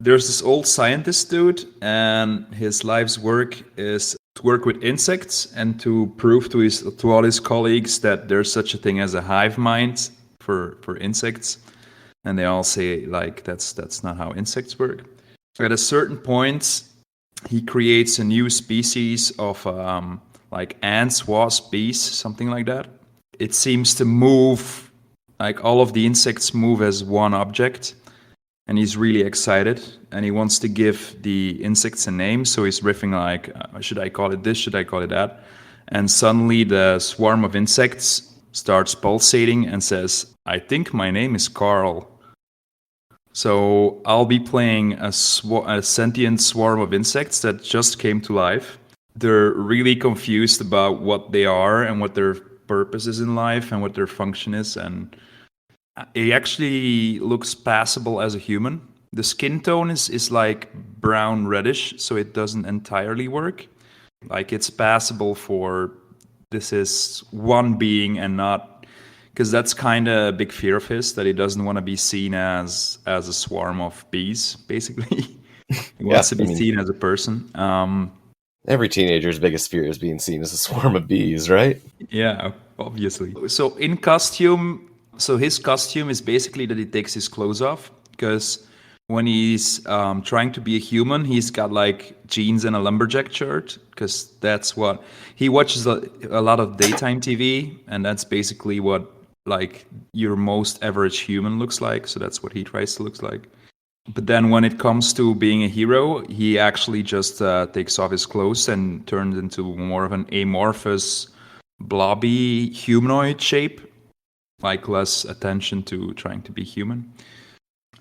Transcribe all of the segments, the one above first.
There's this old scientist dude, and his life's work is to work with insects and to prove to all his colleagues that there's such a thing as a hive mind for insects. And they all say like that's not how insects work. At a certain point, he creates a new species of like ants, wasps, bees, something like that. It seems to move, like all of the insects move as one object, and he's really excited, and he wants to give the insects a name. So he's riffing like, should I call it this? Should I call it that? And suddenly the swarm of insects starts pulsating and says, I think my name is Carl. So I'll be playing a sentient swarm of insects that just came to life. They're really confused about what they are and what their purpose is in life and what their function is. And it actually looks passable as a human. The skin tone is like brown reddish, so it doesn't entirely work. Like it's passable for this is one being and not, because that's kind of a big fear of his, that he doesn't want to be seen as a swarm of bees, basically. He wants to be seen as a person. Every teenager's biggest fear is being seen as a swarm of bees, right? Yeah, obviously. So in costume, so his costume is basically that he takes his clothes off, because when he's trying to be a human, he's got like jeans and a lumberjack shirt, because that's what he watches a lot of daytime TV, and that's basically what like your most average human looks like. So that's what he tries to look like. But then when it comes to being a hero, he actually just takes off his clothes and turns into more of an amorphous, blobby humanoid shape, like less attention to trying to be human.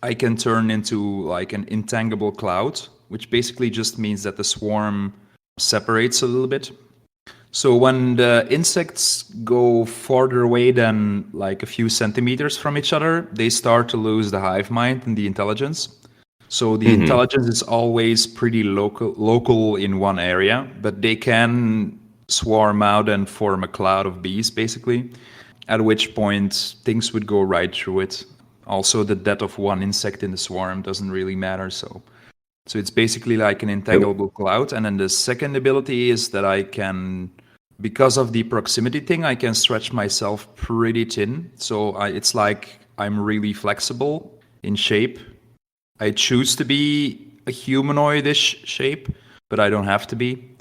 I can turn into like an intangible cloud, which basically just means that the swarm separates a little bit. So when the insects go farther away than like a few centimeters from each other, they start to lose the hive mind and the intelligence. So the intelligence is always pretty local in one area, but they can swarm out and form a cloud of bees, basically, at which point things would go right through it. Also, the death of one insect in the swarm doesn't really matter, so it's basically like an entangleable cloud. And then the second ability is that I can, because of the proximity thing, I can stretch myself pretty thin. So it's like I'm really flexible in shape. I choose to be a humanoid-ish shape, but I don't have to be.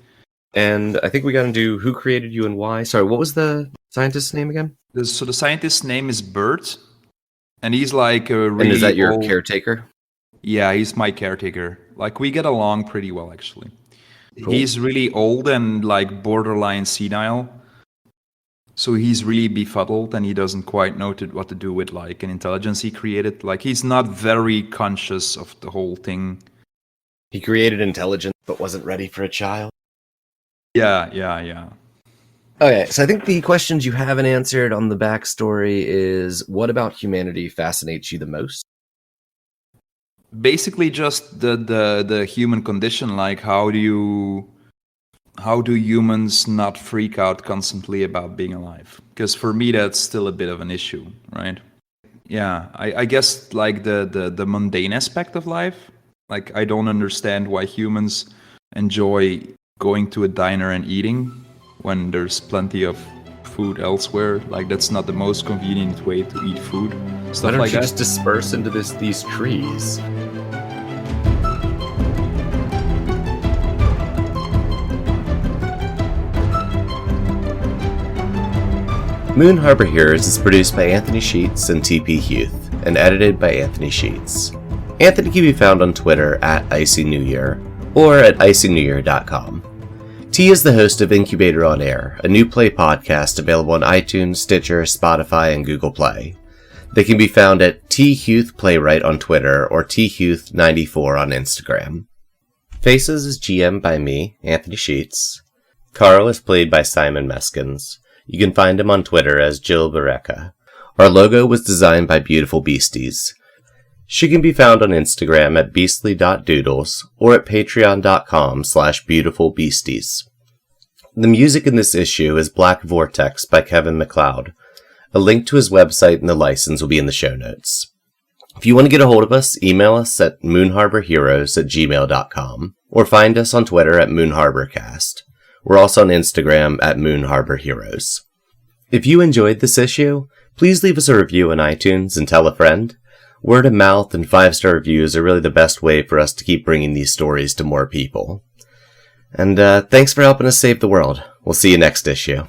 And I think we got to do who created you and why. Sorry, what was the scientist's name again? So the scientist's name is Bert, and he's like a really And is that your old... caretaker? Yeah, he's my caretaker. Like, we get along pretty well, actually. Cool. He's really old and, like, borderline senile. So he's really befuddled, and he doesn't quite know what to do with, like, an intelligence he created. Like, he's not very conscious of the whole thing. He created intelligence, but wasn't ready for a child? Yeah. Okay, so I think the questions you haven't answered on the backstory is, what about humanity fascinates you the most? Basically just the human condition. Like, how do humans not freak out constantly about being alive? Because for me, that's still a bit of an issue, right? Yeah, I guess like the mundane aspect of life. Like, I don't understand why humans enjoy going to a diner and eating when there's plenty of food elsewhere. Like, that's not the most convenient way to eat food. Stuff Why don't like you that. just disperse into these trees? Moon Harbor Heroes is produced by Anthony Sheets and TP Huth, and edited by Anthony Sheets. Anthony can be found on Twitter at Icy New Year, or at icynewyear.com. T is the host of Incubator on Air, a new play podcast available on iTunes, Stitcher, Spotify, and Google Play. They can be found at T Huth Playwright on Twitter or thuth94 on Instagram. Faces is GM by me, Anthony Sheets. Carl is played by Simon Meskins. You can find him on Twitter as Jill Bareka. Our logo was designed by Beautiful Beasties. She can be found on Instagram at beastly.doodles or at patreon.com/beautifulbeasties. The music in this issue is Black Vortex by Kevin MacLeod. A link to his website and the license will be in the show notes. If you want to get a hold of us, email us at moonharborheroes@gmail.com or find us on Twitter at moonharborcast. We're also on Instagram at moonharborheroes. If you enjoyed this issue, please leave us a review on iTunes and tell a friend. Word of mouth and 5-star reviews are really the best way for us to keep bringing these stories to more people. And thanks for helping us save the world. We'll see you next issue.